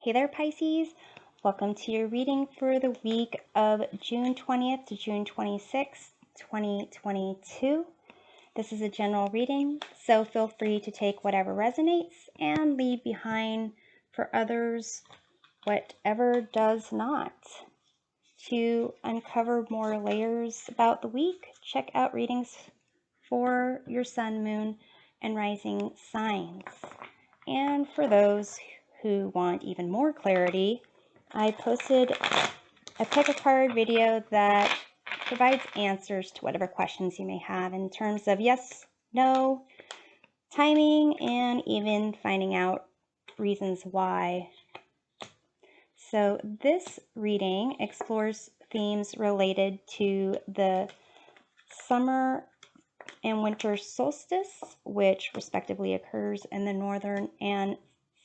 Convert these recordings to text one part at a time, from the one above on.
Hey there, Pisces. Welcome to your reading for the week of June 20th to June 26th, 2022. This is a general reading, so feel free to take whatever resonates and leave behind for others whatever does not. To uncover more layers about the week, check out readings for your sun, moon, and rising signs. And for those who want even more clarity, I posted a pick a card video that provides answers to whatever questions you may have in terms of yes, no, timing, and even finding out reasons why. So this reading explores themes related to the summer and winter solstice, which respectively occurs in the northern and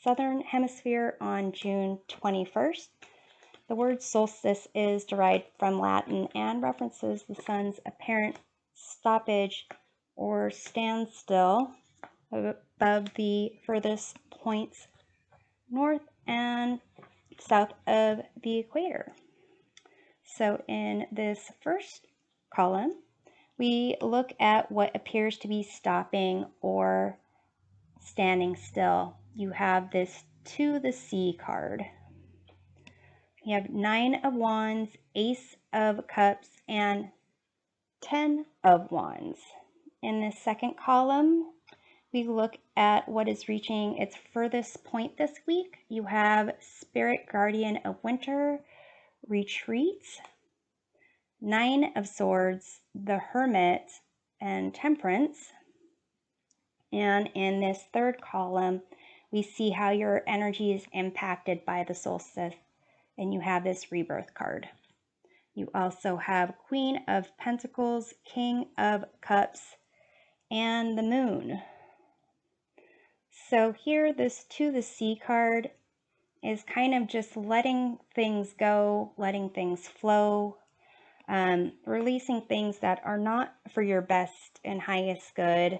southern hemisphere on June 21st. The word solstice is derived from Latin and references the sun's apparent stoppage or standstill above the furthest points north and south of the equator. So in this first column, we look at what appears to be stopping or standing still. You have this to the sea card. You have 9 of Wands, Ace of Cups, and 10 of Wands. In the second column, we look at what is reaching its furthest point this week. You have Spirit Guardian of Winter, Retreat, 9 of Swords, the Hermit, and Temperance. And in this third column, we see how your energy is impacted by the solstice, and you have this rebirth card. You also have Queen of Pentacles, King of Cups, and the Moon. So here, this to the sea card is kind of just letting things go, letting things flow, releasing things that are not for your best and highest good,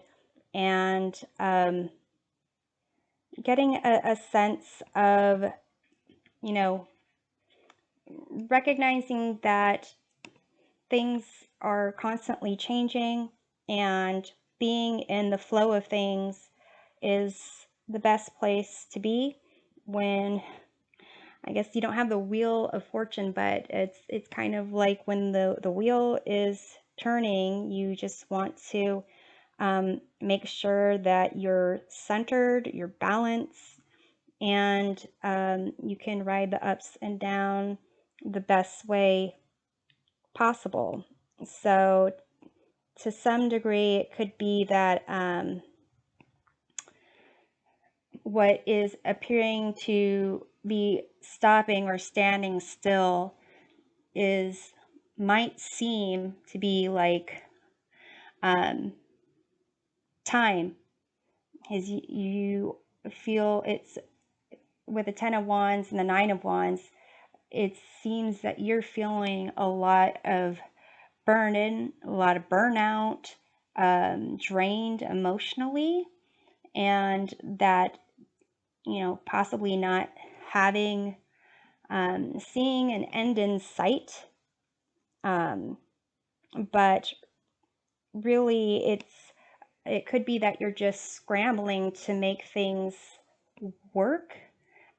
and getting a sense of, recognizing that things are constantly changing, and being in the flow of things is the best place to be when, I guess, you don't have the wheel of fortune, but it's kind of like when the wheel is turning, you just want to make sure that you're centered, you're balanced, and you can ride the ups and downs the best way possible. So to some degree, it could be that what is appearing to be stopping or standing still might seem to be like time, as you feel it's with the 10 of Wands and the 9 of Wands. It seems that you're feeling a lot of burden, a lot of burnout, drained emotionally, and that, possibly not having, seeing an end in sight. But really it could be that you're just scrambling to make things work,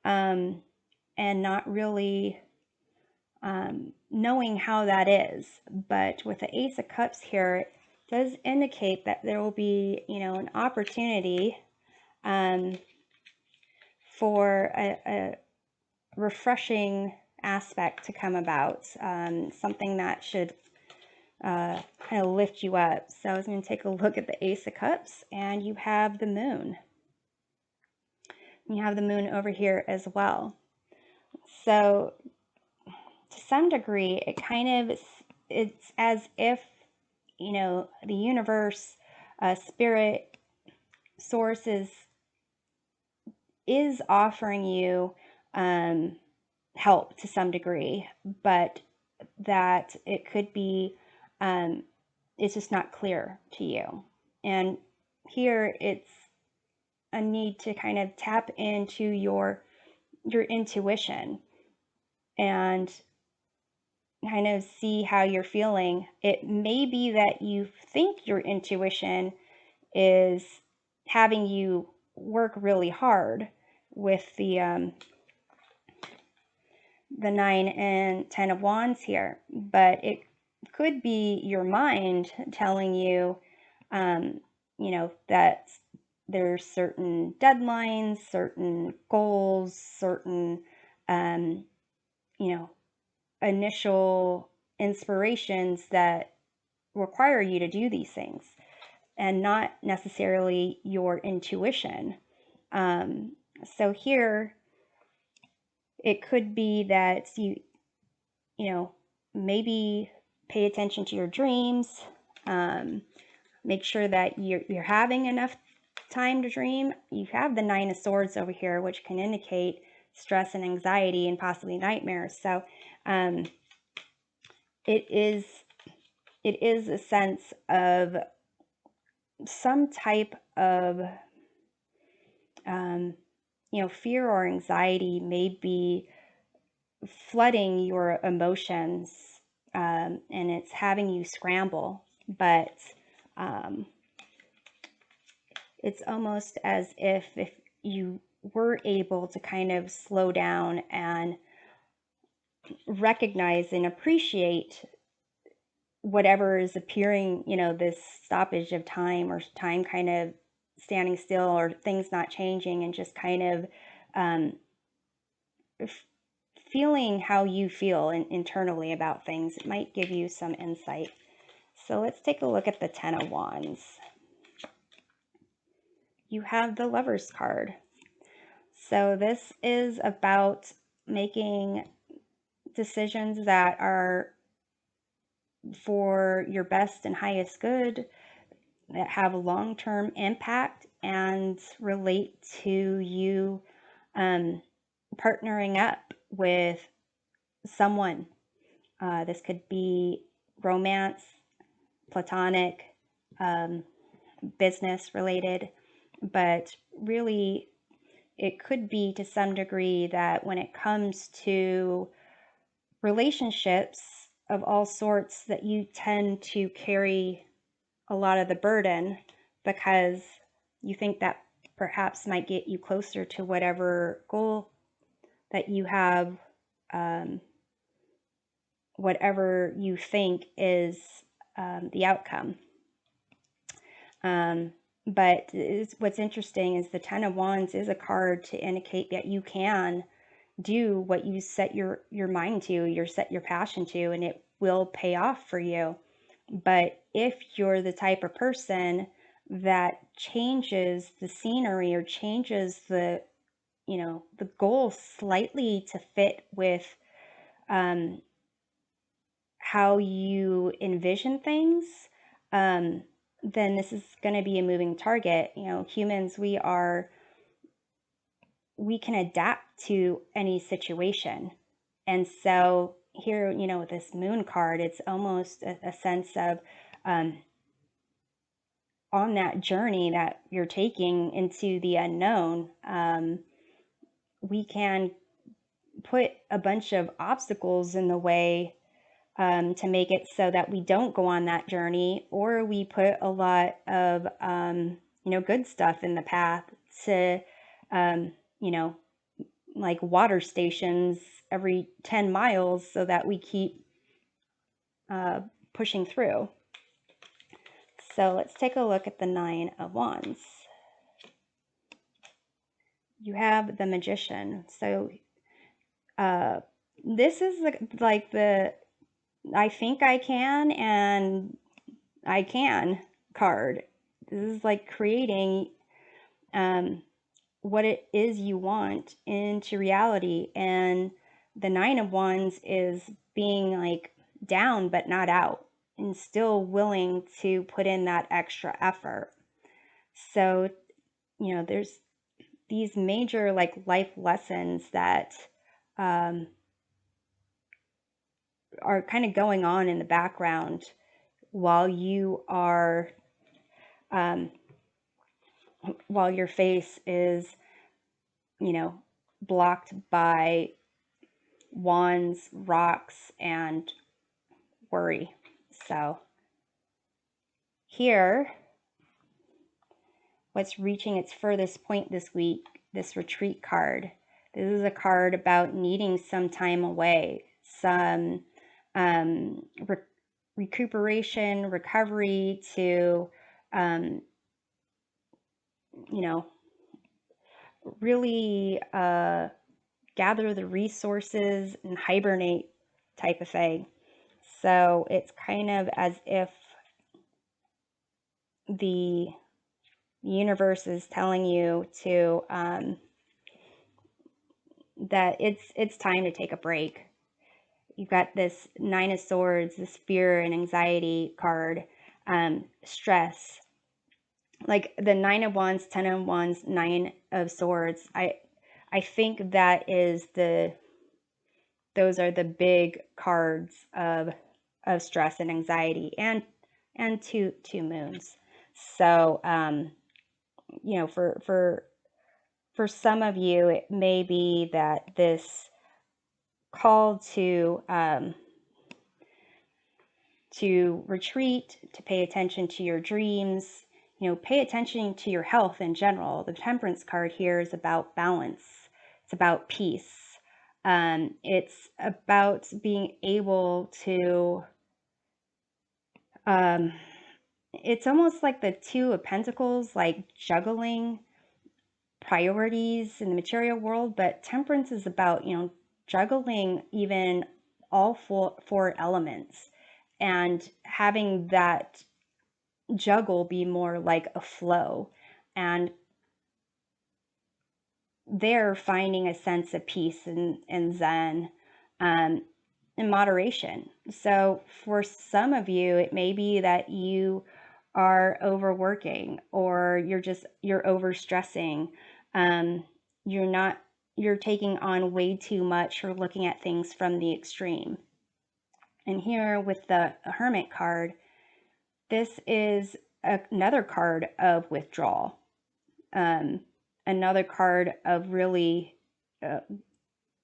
and not really knowing how that is. But with the Ace of Cups here, it does indicate that there will be, an opportunity for a refreshing aspect to come about, something that should kind of lift you up. So I was going to take a look at the Ace of Cups, and you have the Moon. You have the Moon over here as well. So to some degree, it's as if, the universe, spirit, sources is offering you help to some degree, but that it could be, it's just not clear to you. And here it's a need to kind of tap into your your intuition and kind of see how you're feeling. It may be that you think your intuition is having you work really hard with the 9 and 10 of Wands here, but it could be your mind telling you, you know, that there's certain deadlines, certain goals, certain, you know, initial inspirations that require you to do these things, and not necessarily your intuition. So here, it could be that you know, maybe pay attention to your dreams. Make sure that you're having enough time to dream. You have the 9 of Swords over here, which can indicate stress and anxiety and possibly nightmares. So it is a sense of some type of you know, fear or anxiety may be flooding your emotions, and it's having you scramble, but it's almost as if you were able to kind of slow down and recognize and appreciate whatever is appearing, you know, this stoppage of time, or time kind of standing still, or things not changing, and just kind of feeling how you feel internally about things. It might give you some insight. So let's take a look at the 10 of Wands. You have the Lovers card. So this is about making decisions that are for your best and highest good, that have a long-term impact and relate to you partnering up with someone. This could be romance, platonic, business related, but really it could be to some degree that when it comes to relationships of all sorts, that you tend to carry a lot of the burden because you think that perhaps might get you closer to whatever goal that you have, whatever you think is the outcome. But what's interesting is the 10 of Wands is a card to indicate that you can do what you set your mind to, set your passion to, and it will pay off for you. But if you're the type of person that changes the scenery or changes the, you know, the goal slightly to fit with how you envision things, then this is going to be a moving target. You know, humans, we can adapt to any situation. And so here, you know, with this Moon card, it's almost a sense of on that journey that you're taking into the unknown, we can put a bunch of obstacles in the way to make it so that we don't go on that journey, or we put a lot of you know, good stuff in the path to you know, like water stations every 10 miles so that we keep pushing through. So let's take a look at the 9 of Wands. You have the Magician. So this is like the I think I can and I can card. This is like creating what it is you want into reality. And the 9 of Wands is being like down but not out, and still willing to put in that extra effort. So, you know, there's these major like life lessons that are kind of going on in the background while you are while your face is, you know, blocked by wands, rocks, and worry. So here, what's reaching its furthest point this week, this retreat card. This is a card about needing some time away, some recuperation, recovery to, really gather the resources and hibernate type of thing. So it's kind of as if the universe is telling you to that it's time to take a break. You've got this Nine of Swords, this fear and anxiety card, stress. Like the Nine of Wands, 10 of Wands, Nine of Swords. I think that is those are the big cards of stress and anxiety, and two moons. So for some of you, it may be that this call to retreat, to pay attention to your dreams, pay attention to your health in general. The Temperance card here is about balance. It's about peace. It's about being able to, it's almost like the Two of Pentacles, like juggling priorities in the material world, but Temperance is about, juggling even all four elements and having that juggle be more like a flow, and they're finding a sense of peace and zen and moderation. So for some of you, it may be that you are overworking, or you're overstressing. You're taking on way too much, or looking at things from the extreme. And here with the Hermit card, this is another card of withdrawal, another card of really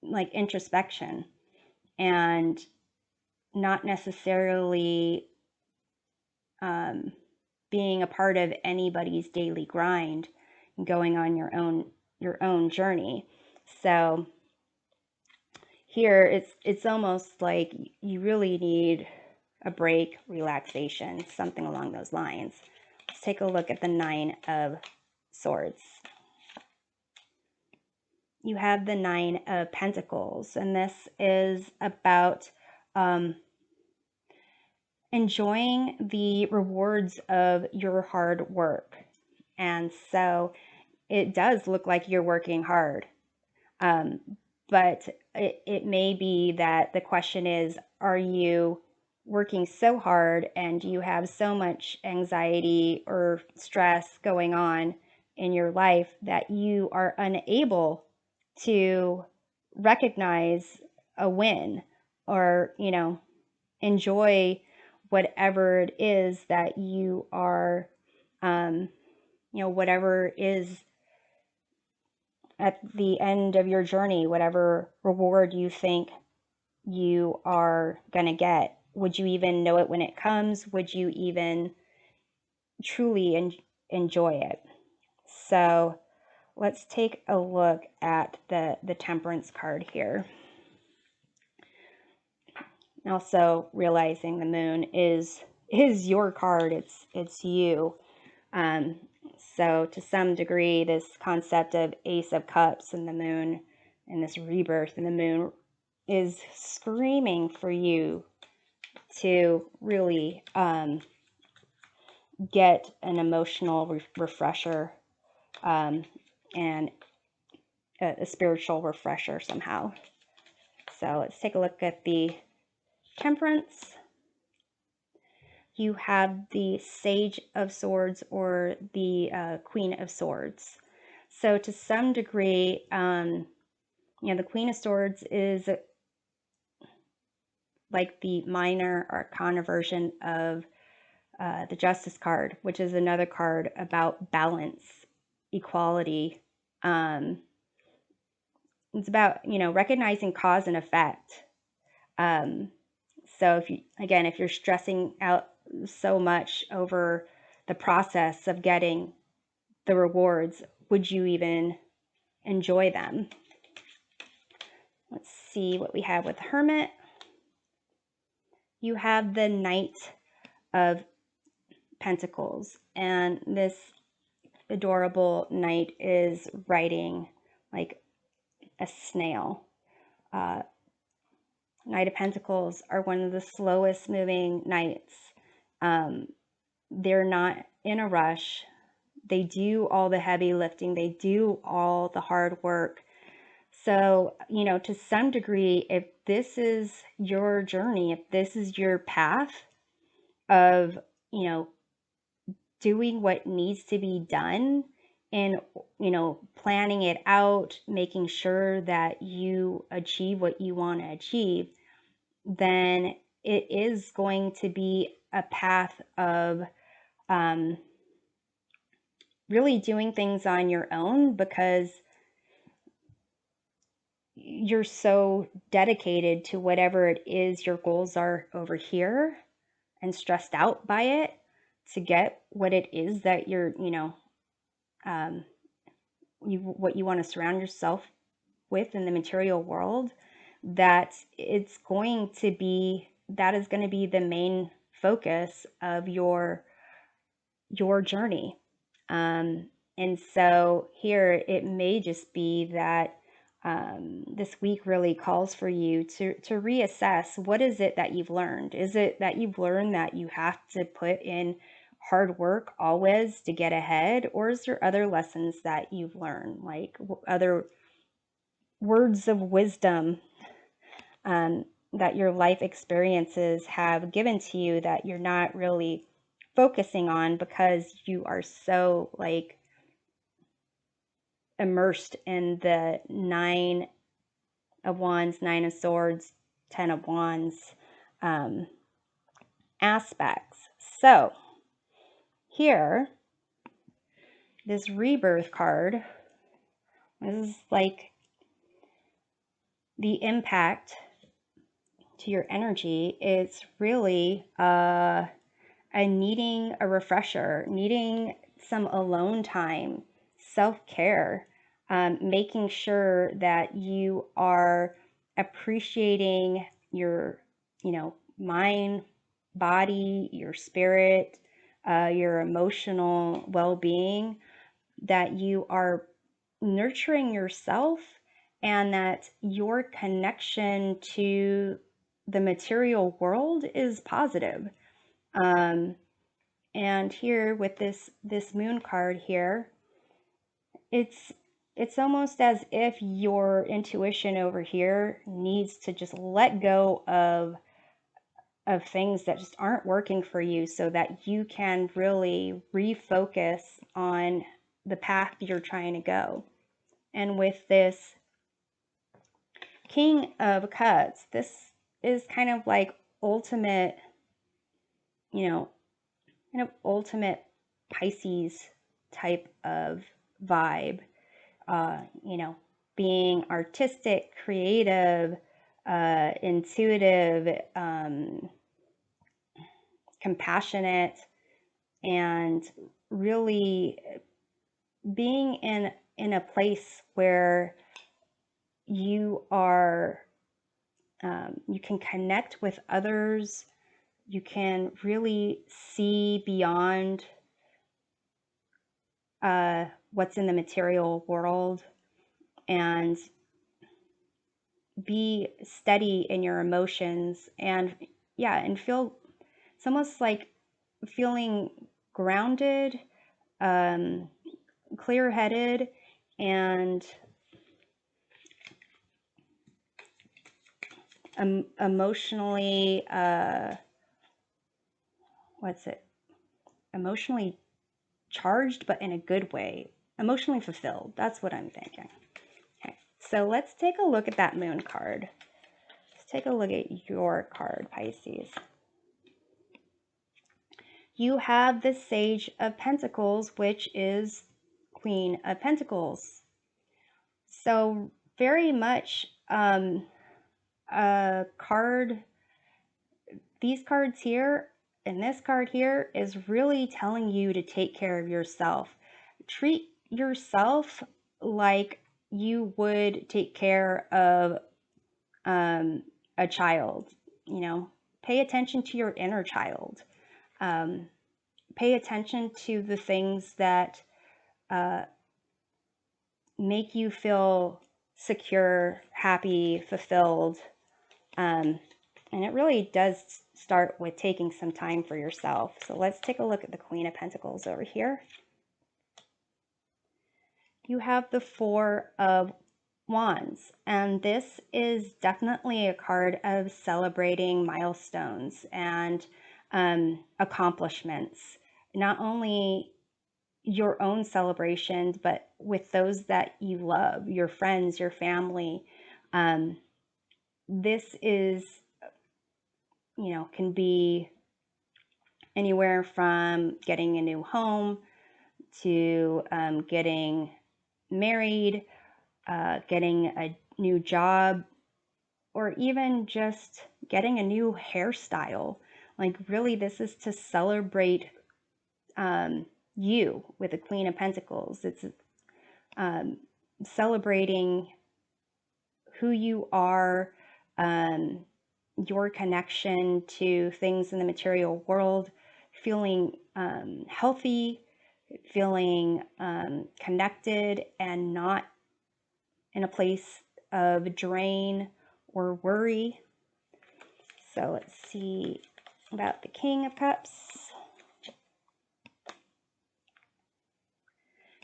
like introspection, and not necessarily being a part of anybody's daily grind, going on your own journey. So here it's almost like you really need a break, relaxation, something along those lines. Let's take a look at the Nine of Swords. You have the Nine of Pentacles, and this is about enjoying the rewards of your hard work. And so it does look like you're working hard. But it may be that the question is, are you working so hard and you have so much anxiety or stress going on in your life that you are unable to recognize a win, or, enjoy whatever it is that you are, whatever is at the end of your journey, whatever reward you think you are going to get. Would you even know it when it comes? Would you even truly enjoy it? So let's take a look at the Temperance card here. Also realizing the Moon is your card. It's you. So to some degree, this concept of Ace of Cups and the Moon, and this rebirth in the Moon, is screaming for you to really get an emotional refresher, and a spiritual refresher somehow. So let's take a look at the Temperance. You have the Sage of Swords, or the Queen of Swords. So to some degree, the Queen of Swords is like the minor arcana version of the Justice card, which is another card about balance, equality, it's about, recognizing cause and effect. So if you're stressing out so much over the process of getting the rewards, would you even enjoy them? Let's see what we have with Hermit. You have the Knight of Pentacles, and this adorable knight is riding like a snail. Knight of Pentacles are one of the slowest moving knights. They're not in a rush. They do all the heavy lifting. They do all the hard work. So, to some degree, if this is your journey, if this is your path of, doing what needs to be done and, planning it out, making sure that you achieve what you want to achieve, then it is going to be a path of really doing things on your own, because you're so dedicated to whatever it is your goals are over here and stressed out by it to get what it is that you're, what you want to surround yourself with in the material world, that is going to be the main focus of your journey. And so here it may just be that this week really calls for you to reassess, what is it that you've learned? Is it that you've learned that you have to put in hard work always to get ahead? Or is there other lessons that you've learned, like other words of wisdom that your life experiences have given to you that you're not really focusing on because you are so immersed in the Nine of Wands, Nine of Swords, Ten of Wands aspects. So here, this Rebirth card, this is like the impact to your energy. It's really a needing a refresher, needing some alone time, self-care, making sure that you are appreciating your, mind, body, your spirit, your emotional well-being, that you are nurturing yourself, and that your connection to the material world is positive. And here with this moon card here, it's almost as if your intuition over here needs to just let go of things that just aren't working for you, so that you can really refocus on the path you're trying to go. And with this King of Cups, this is kind of like ultimate, ultimate Pisces type of vibe. Being artistic, creative, intuitive, compassionate, and really being in a place where you are, you can connect with others. You can really see beyond what's in the material world, and be steady in your emotions, and feel, it's almost like feeling grounded, clear-headed, and emotionally emotionally charged, but in a good way, emotionally fulfilled. That's what I'm thinking. Okay, so let's take a look at that moon card. Let's take a look at your card, Pisces. You have the Sage of Pentacles, which is Queen of Pentacles. So very much a card. These cards here and this card here is really telling you to take care of yourself. Treat yourself like you would take care of a child. You know, pay attention to your inner child. Pay attention to the things that make you feel secure, happy, fulfilled. And it really does start with taking some time for yourself. So let's take a look at the Queen of Pentacles over here. You have the Four of Wands, and this is definitely a card of celebrating milestones and accomplishments. Not only your own celebrations, but with those that you love, your friends, your family. This is, you know, can be anywhere from getting a new home to getting married, getting a new job, or even just getting a new hairstyle. Like, really, this is to celebrate you with the Queen of Pentacles. It's celebrating who you are, your connection to things in the material world, feeling healthy, feeling connected, and not in a place of drain or worry. So let's see about the King of Cups.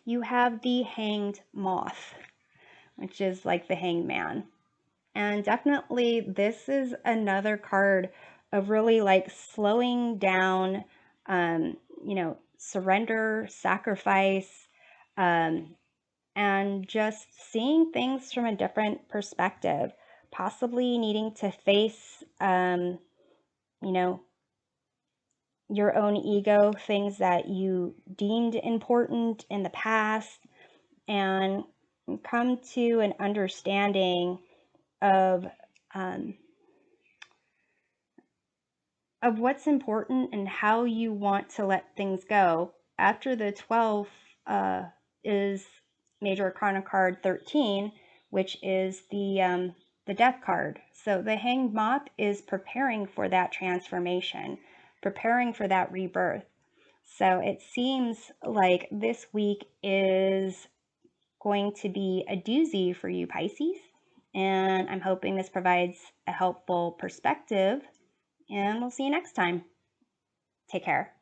You have the Hanged Moth, which is like the Hanged Man. And definitely this is another card of really like slowing down, you know, surrender, sacrifice, and just seeing things from a different perspective, possibly needing to face, you know, your own ego, things that you deemed important in the past, and come to an understanding of what's important and how you want to let things go. After the 12 is Major Arcana card 13, which is the Death card. So the Hanged Moth is preparing for that transformation, preparing for that rebirth. So it seems like this week is going to be a doozy for you, Pisces. And I'm hoping this provides a helpful perspective. And we'll see you next time. Take care.